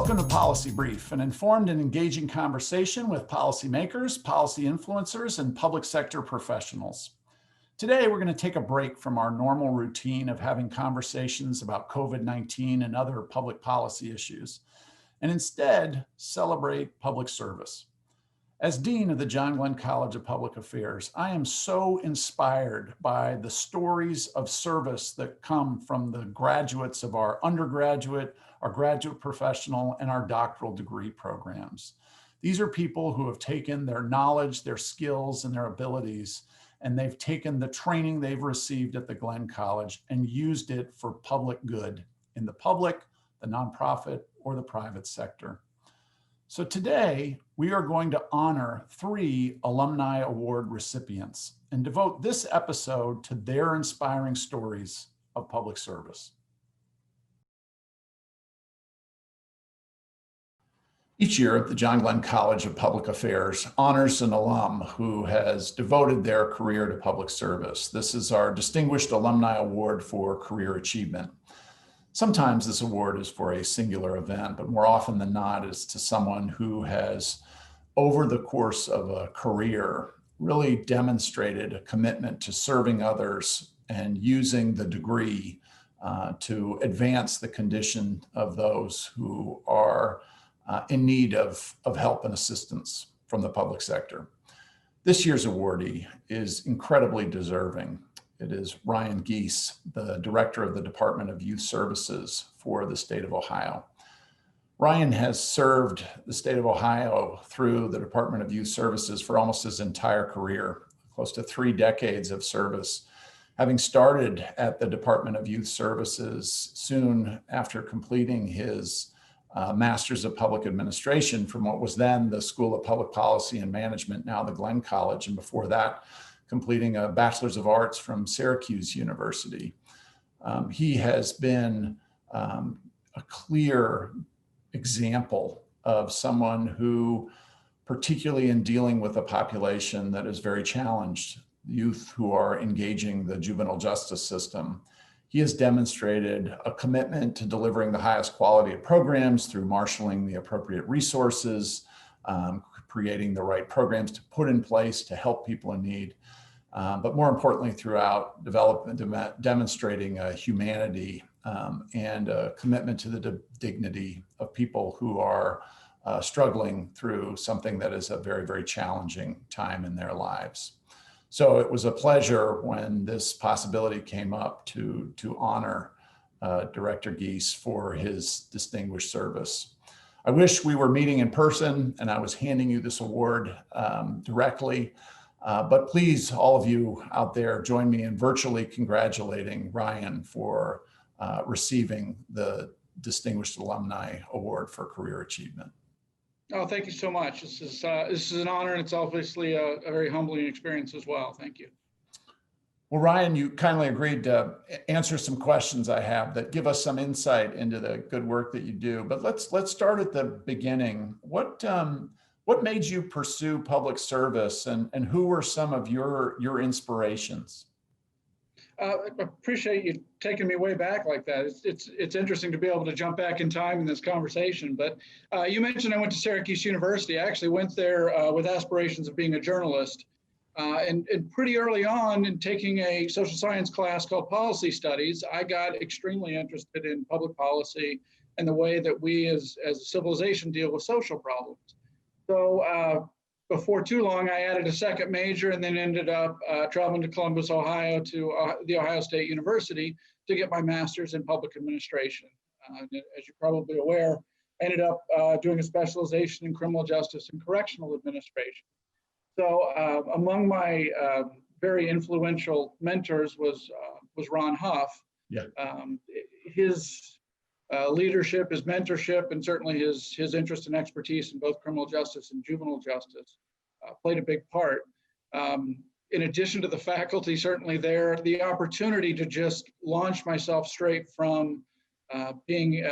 Welcome to Policy Brief, an informed and engaging conversation with policymakers, policy influencers, and public sector professionals. Today, we're going to take a break from our normal routine of having conversations about COVID-19 and other public policy issues, and instead celebrate public service. As Dean of the John Glenn College of Public Affairs, I am so inspired by the stories of service that come from the graduates of our undergraduate, our graduate professional, and our doctoral degree programs. These are people who have taken their knowledge, their skills, and their abilities, and they've taken the training they've received at the Glenn College and used it for public good in the public, the nonprofit, or the private sector. So today, we are going to honor 3 Alumni Award recipients and devote this episode to their inspiring stories of public service. Each year, the John Glenn College of Public Affairs honors an alum who has devoted their career to public service. This is our Distinguished Alumni Award for Career Achievement. Sometimes this award is for a singular event, but more often than not, it's to someone who has, over the course of a career, really demonstrated a commitment to serving others and using the degree to advance the condition of those who are in need of help and assistance from the public sector. This year's awardee is incredibly deserving. It is Ryan Gies, the director of the Department of Youth Services for the state of Ohio. Ryan has served the state of Ohio through the Department of Youth Services for almost his entire career, close to 3 decades of service, having started at the Department of Youth Services soon after completing his Master's of Public Administration from what was then the School of Public Policy and Management, now the Glenn College, and before that, completing a Bachelor's of Arts from Syracuse University. He has been a clear example of someone who, particularly in dealing with a population that is very challenged, youth who are engaging the juvenile justice system, he has demonstrated a commitment to delivering the highest quality of programs through marshaling the appropriate resources, creating the right programs to put in place to help people in need, but more importantly, throughout development, demonstrating a humanity and a commitment to the dignity of people who are struggling through something that is a very, very challenging time in their lives. So it was a pleasure when this possibility came up to honor Director Gies for his distinguished service. I wish we were meeting in person and I was handing you this award directly, but please, all of you out there, join me in virtually congratulating Ryan for receiving the Distinguished Alumni Award for Career Achievement. Oh, thank you so much. This is an honor, and it's obviously a very humbling experience as well. Thank you. Well, Ryan, you kindly agreed to answer some questions I have that give us some insight into the good work that you do. But let's start at the beginning. What made you pursue public service, and who were some of your inspirations? I appreciate you taking me way back like that. It's interesting to be able to jump back in time in this conversation. But you mentioned I went to Syracuse University. I actually went there with aspirations of being a journalist. And pretty early on in taking a social science class called Policy Studies, I got extremely interested in public policy and the way that we as a civilization deal with social problems. So before too long, I added a second major and then ended up traveling to Columbus, Ohio to the Ohio State University to get my master's in public administration. As you're probably aware, I ended up doing a specialization in criminal justice and correctional administration. So among my very influential mentors was Ron Huff. Yeah. His leadership, his mentorship, and certainly his interest and expertise in both criminal justice and juvenile justice played a big part. In addition to the faculty, certainly there, the opportunity to just launch myself straight from being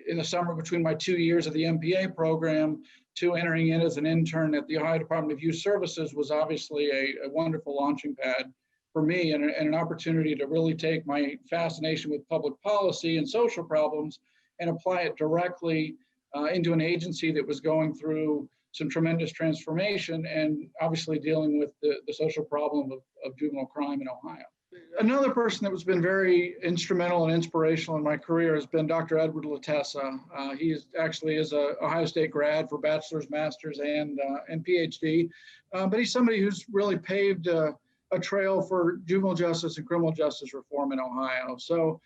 in the summer between my 2 years of the MPA program to entering in as an intern at the Ohio Department of Youth Services was obviously a wonderful launching pad for me and an opportunity to really take my fascination with public policy and social problems and apply it directly into an agency that was going through some tremendous transformation and obviously dealing with the social problem of juvenile crime in Ohio. Another person that has been very instrumental and inspirational in my career has been Dr. Edward Latessa. He actually is a Ohio State grad for bachelor's, master's, and PhD, but he's somebody who's really paved a trail for juvenile justice and criminal justice reform in Ohio. So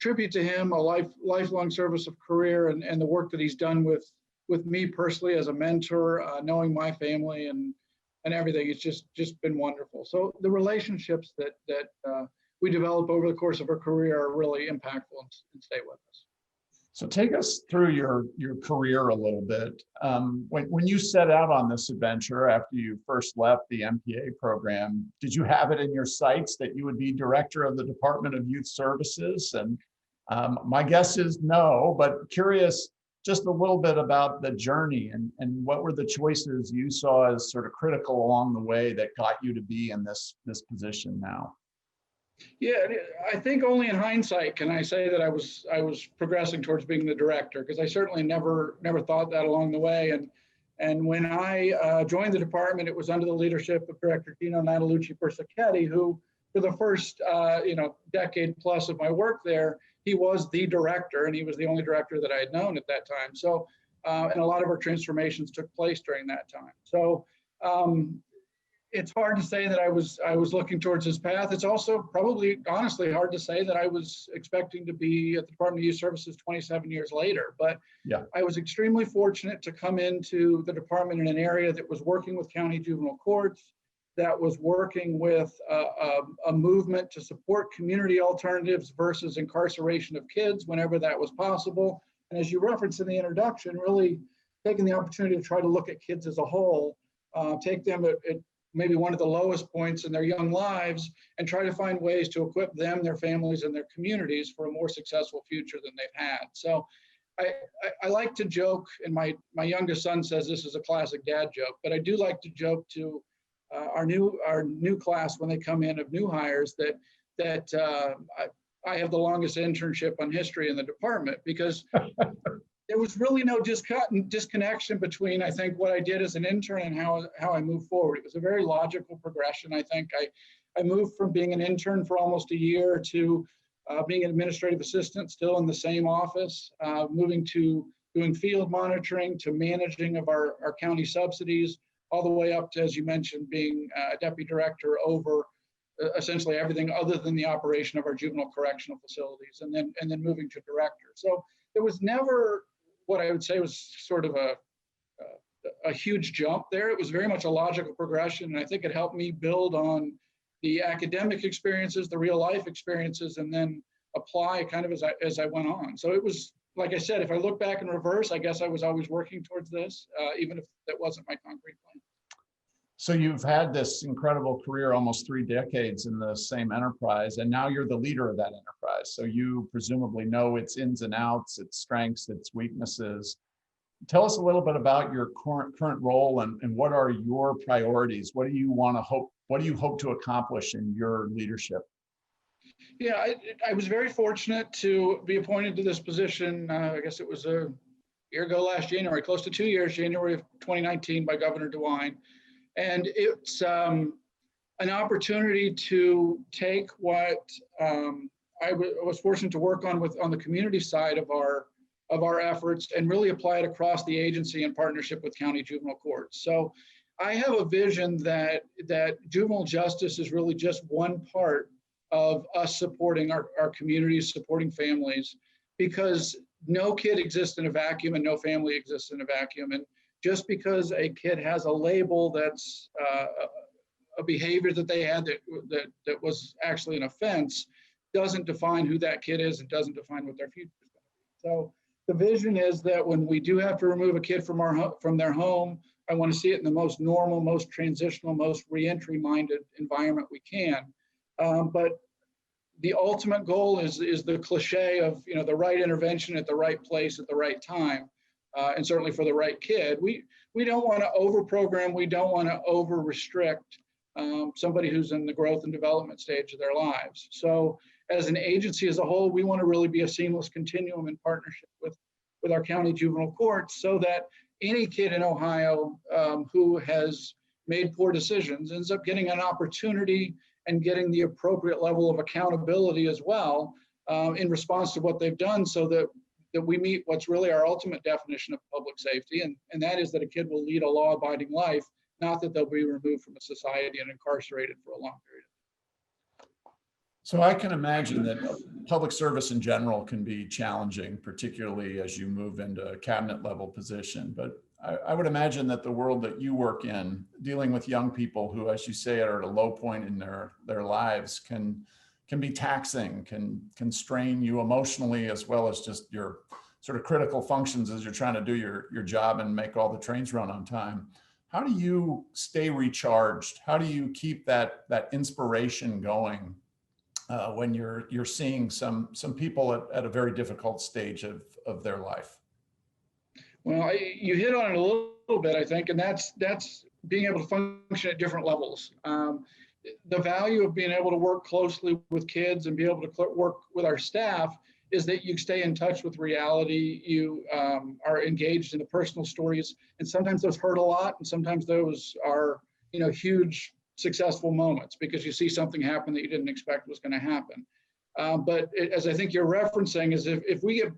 tribute to him, a lifelong service of career, and the work that he's done with me personally as a mentor, knowing my family and everything. It's just been wonderful. So the relationships that we develop over the course of our career are really impactful and stay with us. So take us through your career a little bit. When you set out on this adventure after you first left the MPA program, did you have it in your sights that you would be director of the Department of Youth Services? And my guess is no, but curious just a little bit about the journey and what were the choices you saw as sort of critical along the way that got you to be in this position now? Yeah, I think only in hindsight can I say that I was progressing towards being the director, because I certainly never thought that along the way. And when I joined the department, it was under the leadership of Director Dino Natalucci Persichetti, who for the first decade plus of my work there, he was the director, and he was the only director that I had known at that time. So, and a lot of our transformations took place during that time. So it's hard to say that I was looking towards his path. It's also probably, honestly, hard to say that I was expecting to be at the Department of Youth Services 27 years later. But yeah, I was extremely fortunate to come into the department in an area that was working with county juvenile courts, that was working with a movement to support community alternatives versus incarceration of kids whenever that was possible. And as you referenced in the introduction, really taking the opportunity to try to look at kids as a whole, take them at maybe one of the lowest points in their young lives, and try to find ways to equip them, their families, and their communities for a more successful future than they've had. So I like to joke, and my youngest son says this is a classic dad joke, but I do like to joke to our new class when they come in of new hires that I have the longest internship on history in the department, because there was really no disconnection between, I think, what I did as an intern and how I moved forward. It was a very logical progression. I think I moved from being an intern for almost a year to being an administrative assistant still in the same office, moving to doing field monitoring, to managing of our county subsidies, all the way up to, as you mentioned, being a deputy director over essentially everything other than the operation of our juvenile correctional facilities, and then moving to director. So there was never what I would say was sort of a huge jump there. It was very much a logical progression, and I think it helped me build on the academic experiences, the real life experiences, and then apply kind of as I went on. So it was, like I said, if I look back in reverse, I guess I was always working towards this, even if that wasn't my concrete plan. So you've had this incredible career, almost 3 decades in the same enterprise, and now you're the leader of that enterprise. So you presumably know its ins and outs, its strengths, its weaknesses. Tell us a little bit about your current role and what are your priorities? What do you hope to accomplish in your leadership? Yeah, I was very fortunate to be appointed to this position. I guess it was a year ago last January, close to 2 years, January of 2019, by Governor DeWine. And it's an opportunity to take what I was fortunate to work on the community side of our efforts and really apply it across the agency in partnership with county juvenile courts. So I have a vision that juvenile justice is really just one part of us supporting our communities, supporting families, because no kid exists in a vacuum and no family exists in a vacuum. And just because a kid has a label that's a behavior that they had that was actually an offense doesn't define who that kid is and doesn't define what their future is going to be. So the vision is that when we do have to remove a kid from their home, I want to see it in the most normal, most transitional, most reentry minded environment we can. But the ultimate goal is the cliche of the right intervention at the right place at the right time. And certainly for the right kid. We don't want to over-program, we don't want to over-restrict somebody who's in the growth and development stage of their lives. So as an agency as a whole, we want to really be a seamless continuum in partnership with our county juvenile courts so that any kid in Ohio who has made poor decisions ends up getting an opportunity and getting the appropriate level of accountability as well in response to what they've done, so that we meet what's really our ultimate definition of public safety, and that is that a kid will lead a law-abiding life, not that they'll be removed from a society and incarcerated for a long period. So I can imagine that public service in general can be challenging, particularly as you move into a cabinet level position. But I would imagine that the world that you work in, dealing with young people who, as you say, are at a low point in their lives, can be taxing, can strain you emotionally, as well as just your sort of critical functions as you're trying to do your job and make all the trains run on time. How do you stay recharged? How do you keep that inspiration going when you're seeing some people at a very difficult stage of their life? Well, you hit on it a little bit, I think, and that's being able to function at different levels. The value of being able to work closely with kids and be able to work with our staff is that you stay in touch with reality. You are engaged in the personal stories, and sometimes those hurt a lot, and sometimes those are, huge successful moments because you see something happen that you didn't expect was going to happen. But as I think you're referencing, is if we get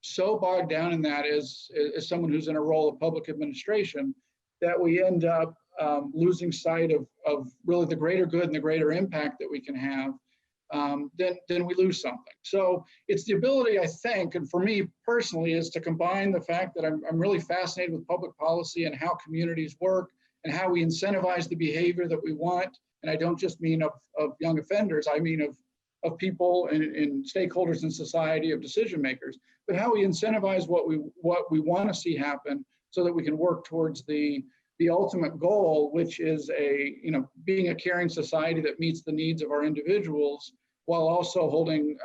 so bogged down in that as someone who's in a role of public administration, that we end up losing sight of really the greater good and the greater impact that we can have, then we lose something. So it's the ability, I think, and for me personally, is to combine the fact that I'm really fascinated with public policy and how communities work and how we incentivize the behavior that we want. And I don't just mean of young offenders, I mean of people and stakeholders in society, of decision makers, but how we incentivize what we want to see happen so that we can work towards the ultimate goal, which is being a caring society that meets the needs of our individuals, while also holding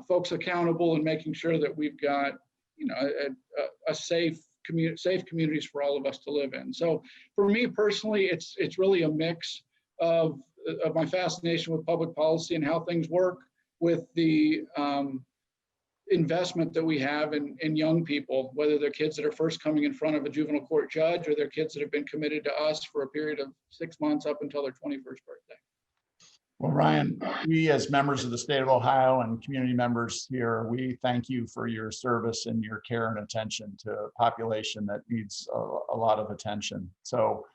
folks accountable and making sure that we've got a safe communities for all of us to live in. So for me personally, it's really a mix of my fascination with public policy and how things work, with the investment that we have in young people, whether they're kids that are first coming in front of a juvenile court judge or they're kids that have been committed to us for a period of 6 months up until their 21st birthday. Well, Ryan, we as members of the state of Ohio and community members here, we thank you for your service and your care and attention to a population that needs a lot of attention. So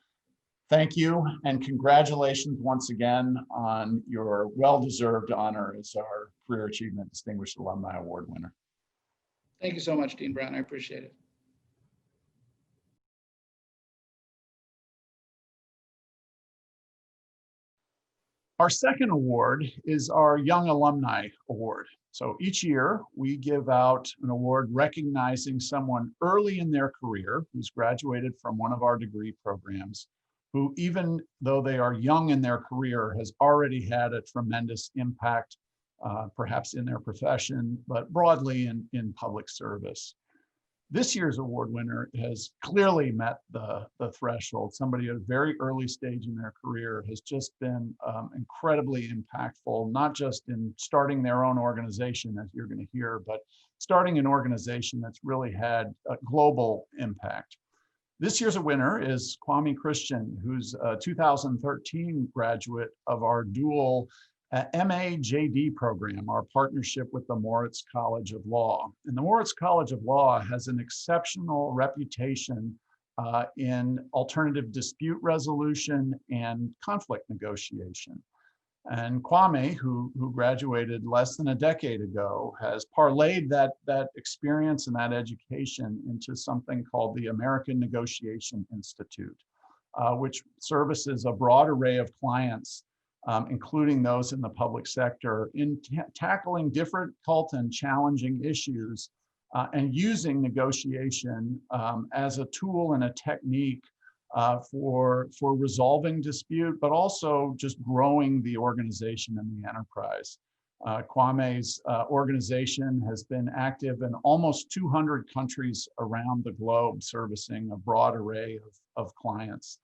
thank you, and congratulations once again on your well-deserved honor as our Career Achievement Distinguished Alumni Award winner. Thank you so much, Dean Brown. I appreciate it. Our second award is our Young Alumni Award. So each year we give out an award recognizing someone early in their career who's graduated from one of our degree programs, who, even though they are young in their career, has already had a tremendous impact, perhaps in their profession, but broadly in public service. This year's award winner has clearly met the threshold. Somebody at a very early stage in their career has just been incredibly impactful, not just in starting their own organization, as you're going to hear, but starting an organization that's really had a global impact. This year's winner is Kwame Christian, who's a 2013 graduate of our dual MA-JD program, our partnership with the Moritz College of Law. And the Moritz College of Law has an exceptional reputation in alternative dispute resolution and conflict negotiation. And Kwame, who graduated less than a decade ago, has parlayed that experience and that education into something called the American Negotiation Institute, which services a broad array of clients, including those in the public sector, in tackling difficult and challenging issues and using negotiation as a tool and a technique for resolving dispute, but also just growing the organization and the enterprise. Kwame's organization has been active in almost 200 countries around the globe, servicing a broad array of clients.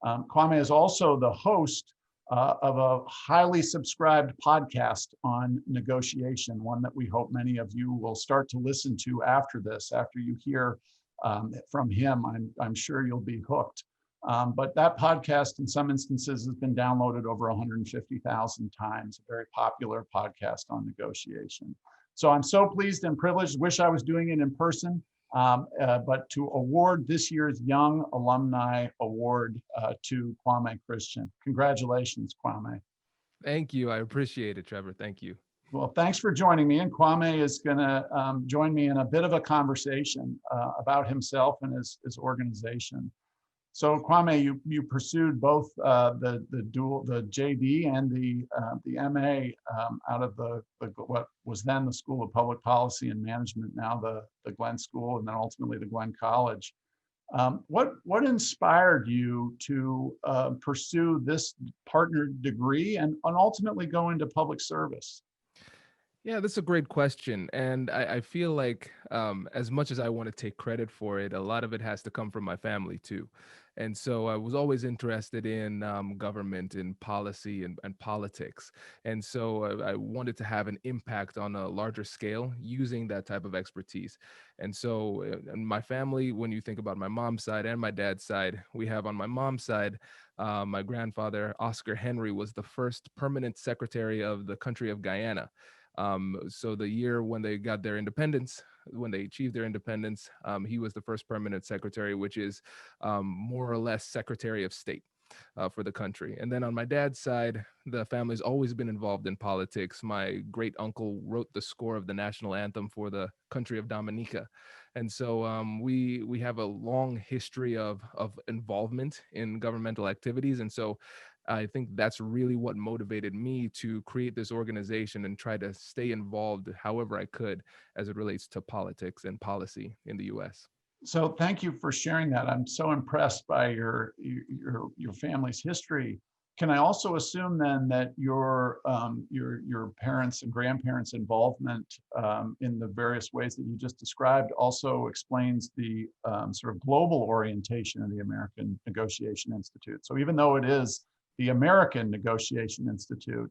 Kwame is also the host of a highly subscribed podcast on negotiation, one that we hope many of you will start to listen to after this. After you hear from him, I'm sure you'll be hooked. But that podcast, in some instances, has been downloaded over 150,000 times, a very popular podcast on negotiation. So I'm so pleased and privileged, wish I was doing it in person, but to award this year's Young Alumni Award to Kwame Christian. Congratulations, Kwame. Thank you. I appreciate it, Trevor. Thank you. Well, thanks for joining me. And Kwame is going to join me in a bit of a conversation about himself and his organization. So Kwame, you pursued both the JD and the MA out of the what was then the School of Public Policy and Management, now the Glenn School, and then ultimately the Glenn College. What inspired you to pursue this partnered degree and ultimately go into public service? Yeah, that's a great question. And I feel like as much as I want to take credit for it, a lot of it has to come from my family too. And so I was always interested in government and policy and politics. And so I wanted to have an impact on a larger scale using that type of expertise. And so in my family, when you think about my mom's side and my dad's side, we have on my mom's side, my grandfather, Oscar Henry, was the first permanent secretary of the country of Guyana. So the year when they got their independence, when they achieved their independence, he was the first permanent secretary, which is more or less Secretary of State for the country. And then on my dad's side, the family's always been involved in politics. My great uncle wrote the score of the national anthem for the country of Dominica. And so we have a long history of involvement in governmental activities. And so I think that's really what motivated me to create this organization and try to stay involved however I could as it relates to politics and policy in the US. So thank you for sharing that. I'm so impressed by your family's history. Can I also assume then that your parents and grandparents' involvement in the various ways that you just described also explains the sort of global orientation of the American Negotiation Institute? So even though it is the American Negotiation Institute,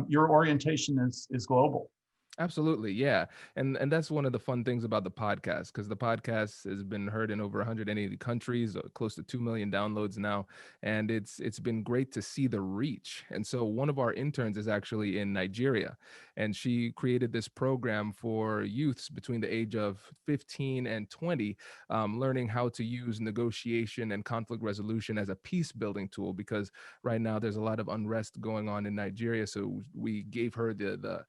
your orientation is global. Absolutely, yeah, and that's one of the fun things about the podcast, because the podcast has been heard in over 180 countries, close to 2 million downloads now, and it's been great to see the reach. And so one of our interns is actually in Nigeria, and she created this program for youths between the age of 15 and 20, learning how to use negotiation and conflict resolution as a peace building tool, because right now there's a lot of unrest going on in Nigeria. So we gave her the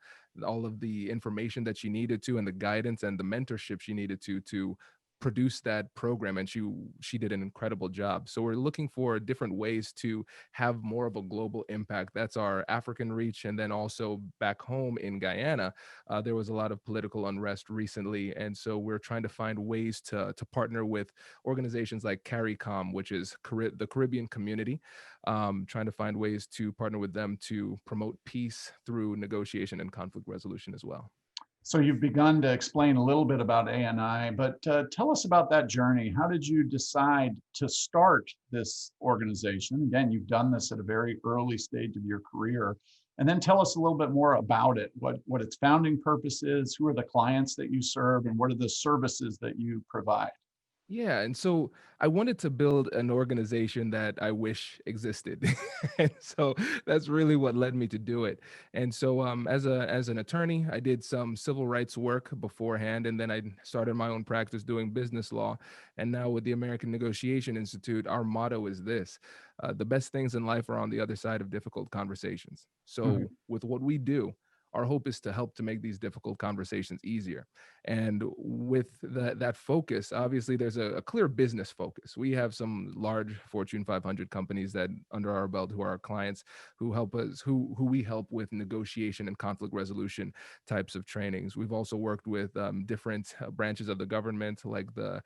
all of the information that she needed to and the guidance and the mentorship she needed to produce that program, and she did an incredible job. So we're looking for different ways to have more of a global impact. That's our African reach. And then also back home in Guyana, there was a lot of political unrest recently, and so we're trying to find ways to partner with organizations like CARICOM, which is the Caribbean community, trying to find ways to partner with them to promote peace through negotiation and conflict resolution as well. So you've begun to explain a little bit about ANI, but tell us about that journey. How did you decide to start this organization? Again, you've done this at a very early stage of your career. And then tell us a little bit more about it, what its founding purpose is, who are the clients that you serve, and what are the services that you provide? Yeah, and so I wanted to build an organization that I wish existed. And so that's really what led me to do it. And so as an attorney, I did some civil rights work beforehand, and then I started my own practice doing business law. And now with the American Negotiation Institute, our motto is this: the best things in life are on the other side of difficult conversations. Mhm. So with what we do, our hope is to help to make these difficult conversations easier. And with that focus, obviously there's a clear business focus. We have some large Fortune 500 companies that under our belt who are our clients, who help us, who we help with negotiation and conflict resolution types of trainings. We've also worked with different branches of the government, like the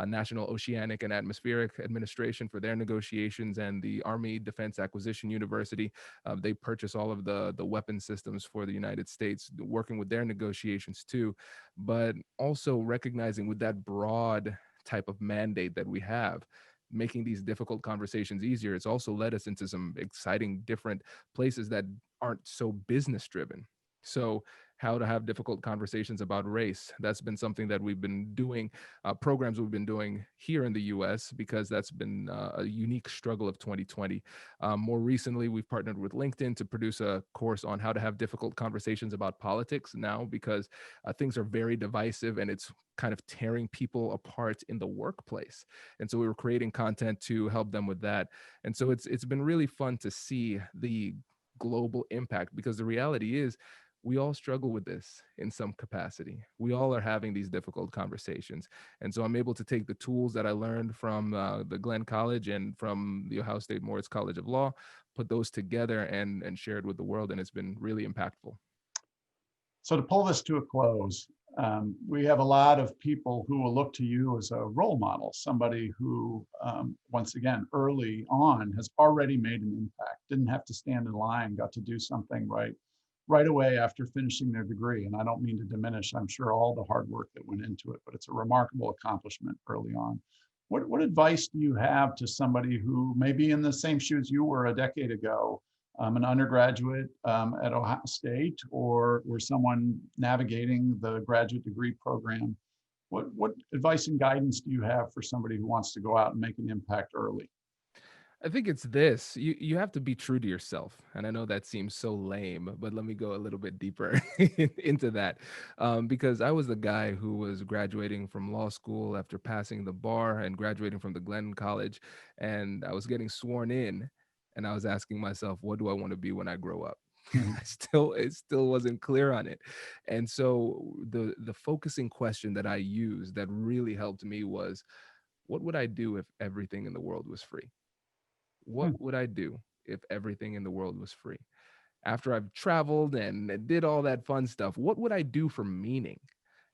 National Oceanic and Atmospheric Administration for their negotiations, and the Army Defense Acquisition University. They purchase all of the weapon systems for the United States, working with their negotiations too, but also recognizing with that broad type of mandate that we have, making these difficult conversations easier, it's also led us into some exciting different places that aren't so business driven. So how to have difficult conversations about race. That's been something that we've been doing, programs we've been doing here in the US, because that's been a unique struggle of 2020. More recently, we've partnered with LinkedIn to produce a course on how to have difficult conversations about politics now, because things are very divisive and it's kind of tearing people apart in the workplace. And so we were creating content to help them with that. And so it's been really fun to see the global impact, because the reality is we all struggle with this in some capacity. We all are having these difficult conversations. And so I'm able to take the tools that I learned from the Glenn College and from the Ohio State Moritz College of Law, put those together and share it with the world. And it's been really impactful. So to pull this to a close, we have a lot of people who will look to you as a role model, somebody who, once again, early on has already made an impact, didn't have to stand in line, got to do something right away after finishing their degree. And I don't mean to diminish, I'm sure, all the hard work that went into it, but it's a remarkable accomplishment early on. What advice do you have to somebody who may be in the same shoes you were a decade ago, an undergraduate at Ohio State, or someone navigating the graduate degree program? What advice and guidance do you have for somebody who wants to go out and make an impact early? I think it's this. You have to be true to yourself. And I know that seems so lame, but let me go a little bit deeper into that. Because I was the guy who was graduating from law school after passing the bar and graduating from the Glenn College. And I was getting sworn in. And I was asking myself, what do I want to be when I grow up? It still wasn't clear on it. And so the focusing question that I used that really helped me was, what would I do if everything in the world was free? What would I do if everything in the world was free? After I've traveled and did all that fun stuff, what would I do for meaning?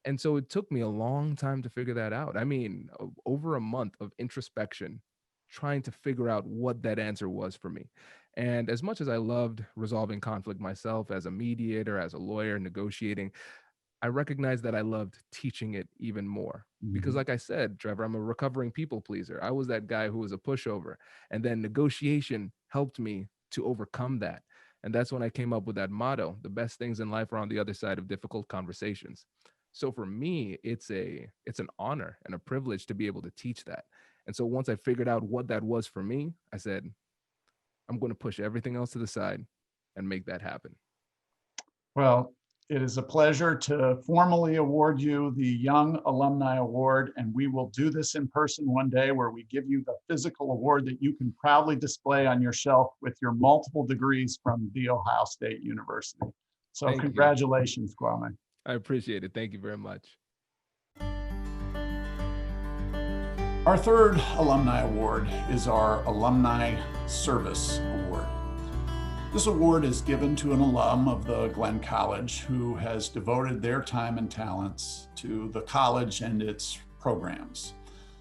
And so it took me a long time to figure that out. I mean, over a month of introspection, trying to figure out what that answer was for me. And as much as I loved resolving conflict myself as a mediator, as a lawyer, negotiating, I recognized that I loved teaching it even more. Because, like I said, Trevor, I'm a recovering people pleaser. I was that guy who was a pushover. And then negotiation helped me to overcome that. And that's when I came up with that motto: the best things in life are on the other side of difficult conversations. So for me, it's an honor and a privilege to be able to teach that. And so once I figured out what that was for me, I said, I'm going to push everything else to the side and make that happen. Well, it is a pleasure to formally award you the Young Alumni Award, and we will do this in person one day, where we give you the physical award that you can proudly display on your shelf with your multiple degrees from The Ohio State University. So Thank you. congratulations, Kwame. I appreciate it. Thank you very much. Our third Alumni Award is our Alumni Service Award. This award is given to an alum of the Glenn College who has devoted their time and talents to the college and its programs.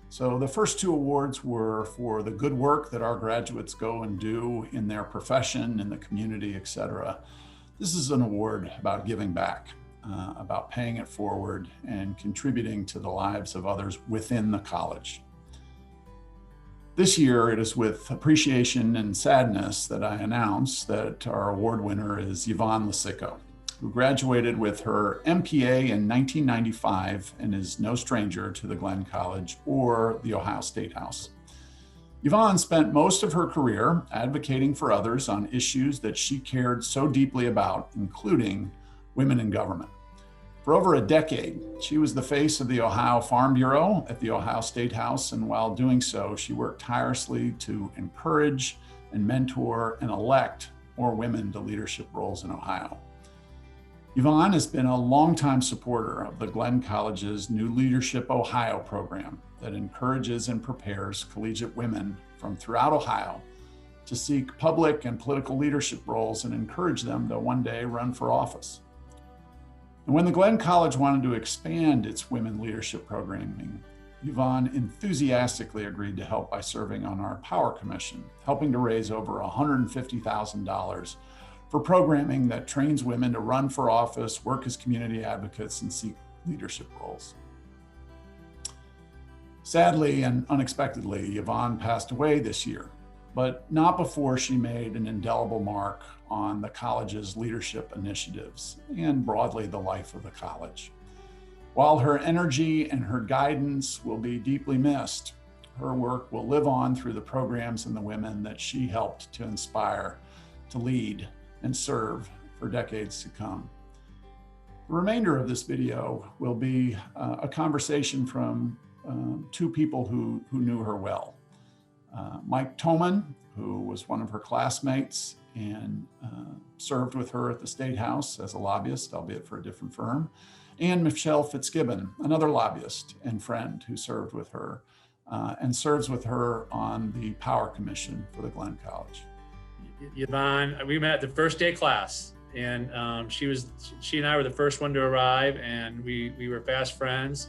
So the first two awards were for the good work that our graduates go and do in their profession, in the community, etc. This is an award about giving back, about paying it forward and contributing to the lives of others within the college. This year, it is with appreciation and sadness that I announce that our award winner is Yvonne Lasico, who graduated with her MPA in 1995 and is no stranger to the Glenn College or the Ohio State House. Yvonne spent most of her career advocating for others on issues that she cared so deeply about, including women in government. For over a decade, she was the face of the Ohio Farm Bureau at the Ohio State House, and while doing so, she worked tirelessly to encourage and mentor and elect more women to leadership roles in Ohio. Yvonne has been a longtime supporter of the Glenn College's New Leadership Ohio program that encourages and prepares collegiate women from throughout Ohio to seek public and political leadership roles and encourage them to one day run for office. And when the Glenn College wanted to expand its women leadership programming, Yvonne enthusiastically agreed to help by serving on our Power Commission, helping to raise over $150,000 for programming that trains women to run for office, work as community advocates, and seek leadership roles. Sadly and unexpectedly, Yvonne passed away this year, but not before she made an indelible mark on the college's leadership initiatives and broadly the life of the college. While her energy and her guidance will be deeply missed, her work will live on through the programs and the women that she helped to inspire, to lead, and serve for decades to come. The remainder of this video will be a conversation from two people who knew her well. Mike Toman, who was one of her classmates and served with her at the State House as a lobbyist, albeit for a different firm, and Michelle Fitzgibbon, another lobbyist and friend who served with her and serves with her on the Power Commission for the Glenn College. Yvonne, we met at the first day of class, and she and I were the first one to arrive, and we were fast friends.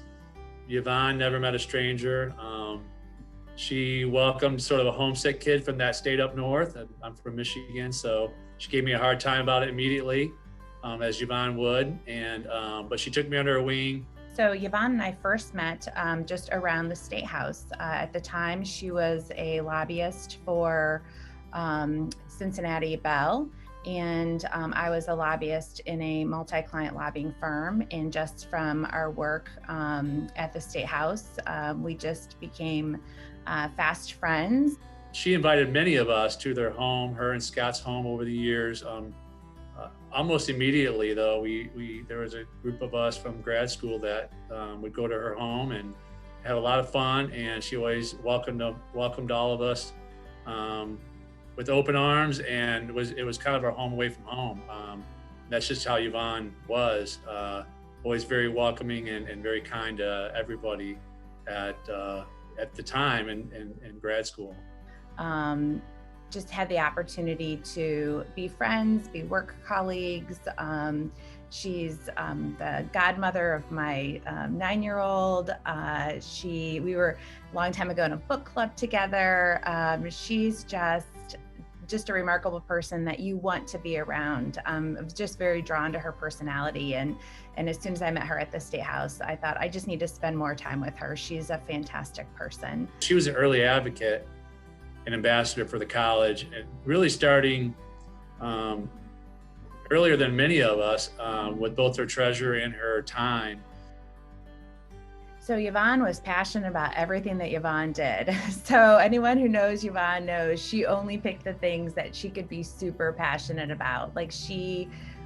Yvonne never met a stranger. She welcomed sort of a homesick kid from that state up north. I'm from Michigan, so she gave me a hard time about it immediately, as Yvonne would, and but she took me under her wing. So Yvonne and I first met just around the State House. At the time, she was a lobbyist for Cincinnati Bell, and I was a lobbyist in a multi-client lobbying firm. And just from our work at the State House, we just became fast friends. She invited many of us to their home, her and Scott's home over the years. Almost immediately, though, there was a group of us from grad school that would go to her home and have a lot of fun, and she always welcomed all of us with open arms, and it was kind of our home away from home. That's just how Yvonne was, always very welcoming and very kind to everybody at the time in grad school. Just had the opportunity to be friends, be work colleagues. She's the godmother of my 9-year-old. We were a long time ago in a book club together. She's just a remarkable person that you want to be around. I was just very drawn to her personality, and as soon as I met her at the State House, I thought I just need to spend more time with her. She's a fantastic person. She was an early advocate, an ambassador for the college, and really starting earlier than many of us with both her treasure and her time. So Yvonne was passionate about everything that Yvonne did. So anyone who knows Yvonne knows she only picked the things that she could be super passionate about. Like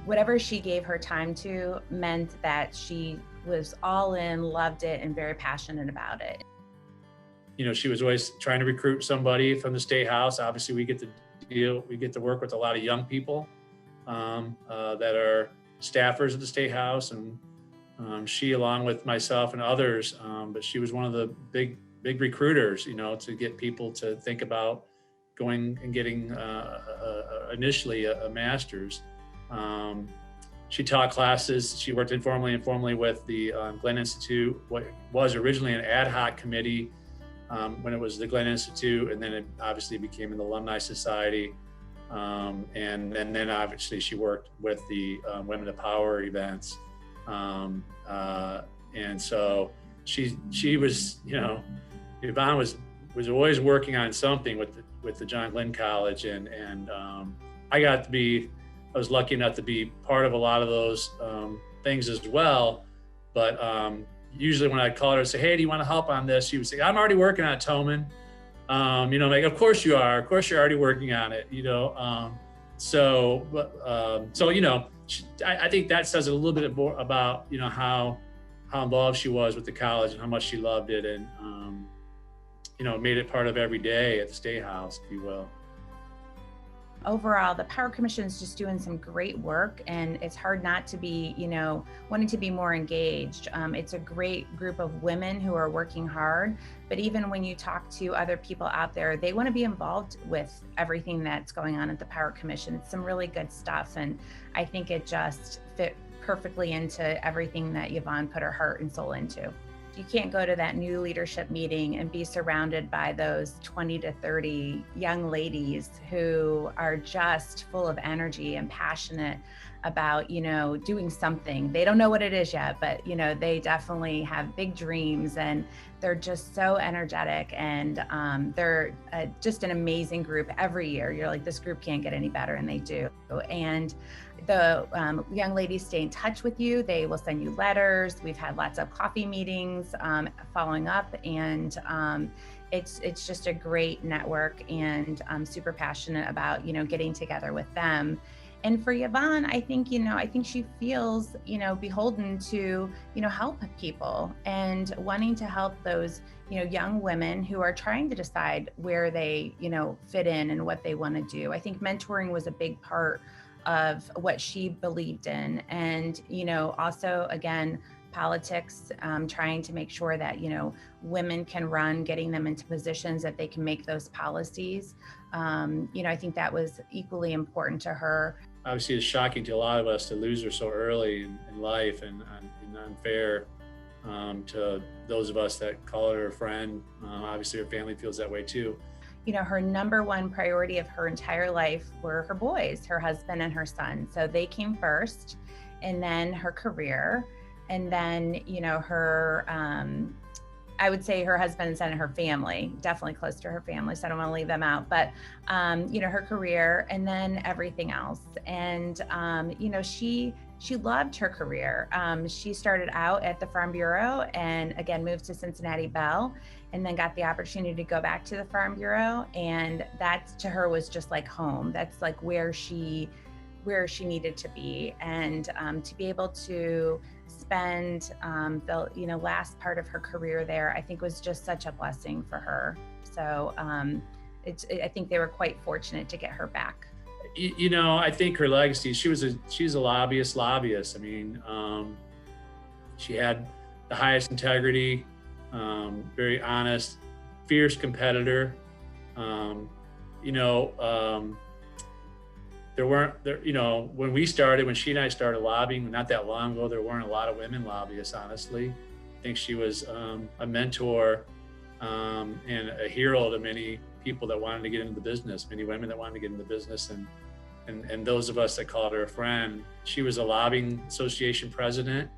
whatever she gave her time to meant that she was all in, loved it, and very passionate about it. You know, she was always trying to recruit somebody from the State House. Obviously, we get to work with a lot of young people that are staffers at the State House, and she, along with myself and others, but she was one of the big recruiters, you know, to get people to think about going and getting initially a master's. She taught classes. She worked informally and formally with the Glenn Institute, what was originally an ad hoc committee when it was the Glenn Institute, and then it obviously became an Alumni Society. And then obviously she worked with the Women of Power events. And so she was, you know, Yvonne was always working on something with the John Glenn College, and I was lucky enough to be part of a lot of those things as well. But usually when I'd call her and say, hey, do you want to help on this? She would say, I'm already working on it, Toman. You know, like, of course you are. Of course you're already working on it, you know. So, you know, I think that says a little bit more about, you know, how involved she was with the college and how much she loved it, and, you know, made it part of every day at the State House, if you will. Overall, the Power Commission is just doing some great work, and it's hard not to be, you know, wanting to be more engaged. It's a great group of women who are working hard, but even when you talk to other people out there, they want to be involved with everything that's going on at the Power Commission. It's some really good stuff, and I think it just fit perfectly into everything that Yvonne put her heart and soul into. you can't go to that new leadership meeting and be surrounded by those 20 to 30 young ladies who are just full of energy and passionate about, doing something. They don't know what it is yet, but, they definitely have big dreams, and they're just so energetic, and they're just an amazing group every year. You're like, this group can't get any better, and they do. And the young ladies stay in touch with you. They will send you letters. We've had lots of coffee meetings following up, and it's just a great network, and I'm super passionate about, getting together with them. And for Yvonne, I think she feels, beholden to, help people and wanting to help those, young women who are trying to decide where they, fit in and what they want to do. I think mentoring was a big part of what she believed in. And, also, again, politics, trying to make sure that, women can run, getting them into positions that they can make those policies. I think that was equally important to her. Obviously, it's shocking to a lot of us to lose her so early in life, and unfair to those of us that call her a friend. Obviously, her family feels that way too. Her number one priority of her entire life were her boys, her husband and her son. So they came first, and then her career, and then, her, I would say her husband and son and her family, definitely close to her family, so I don't want to leave them out, but, her career, and then everything else. And, she loved her career. She started out at the Farm Bureau, and again, moved to Cincinnati Bell, and then got the opportunity to go back to the Farm Bureau. And that to her was just like home. That's like where she needed to be. And to be able to spend the last part of her career there, I think was just such a blessing for her. So I think they were quite fortunate to get her back. I think her legacy, she's a lobbyist. I mean, she had the highest integrity, very honest, fierce competitor. When she and I started lobbying, not that long ago, there weren't a lot of women lobbyists, honestly. I think she was a mentor and a hero to many people that wanted to get into the business, many women that wanted to get into the business, and those of us that called her a friend. She was a lobbying association president.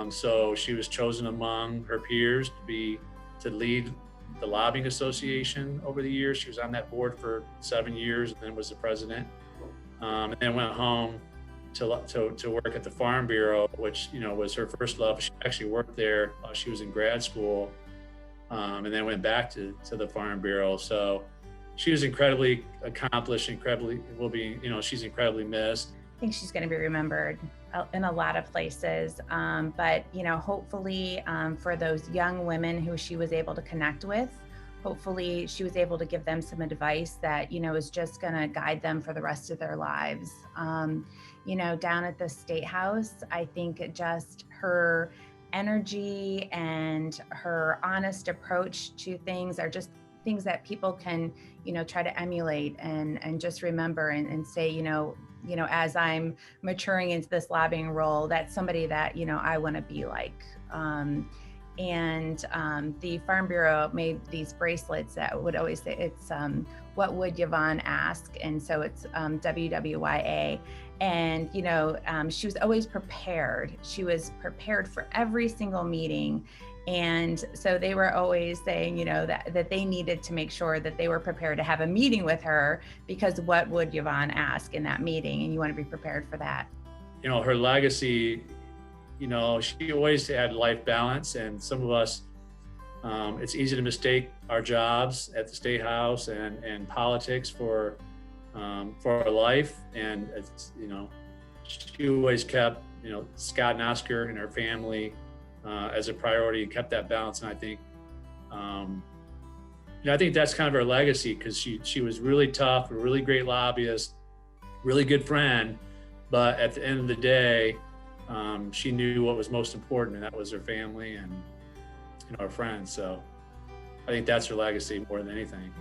So she was chosen among her peers to lead the lobbying association over the years. She was on that board for 7 years, and then was the president. And then went home to work at the Farm Bureau, which was her first love. She actually worked there while she was in grad school, and then went back to the Farm Bureau. So she was incredibly accomplished, she's incredibly missed. I think she's going to be remembered in a lot of places, but hopefully for those young women who she was able to connect with, hopefully she was able to give them some advice that is just going to guide them for the rest of their lives. Down at the State House, I think just her energy and her honest approach to things are just things that people can try to emulate and just remember and say, as I'm maturing into this lobbying role, that's somebody that, I want to be like. The Farm Bureau made these bracelets that would always say, it's what would Yvonne ask? And so it's WWYA. And, she was always prepared. She was prepared for every single meeting. And so they were always saying, that they needed to make sure that they were prepared to have a meeting with her, because what would Yvonne ask in that meeting? And you want to be prepared for that. Her legacy, she always had life balance, and some of us, it's easy to mistake our jobs at the State House and politics for our life. And it's, she always kept, Scott and Oscar and her family as a priority, and kept that balance. And I think, I think that's kind of her legacy, because she was really tough, a really great lobbyist, really good friend, but at the end of the day, she knew what was most important, and that was her family and her friends. So I think that's her legacy more than anything.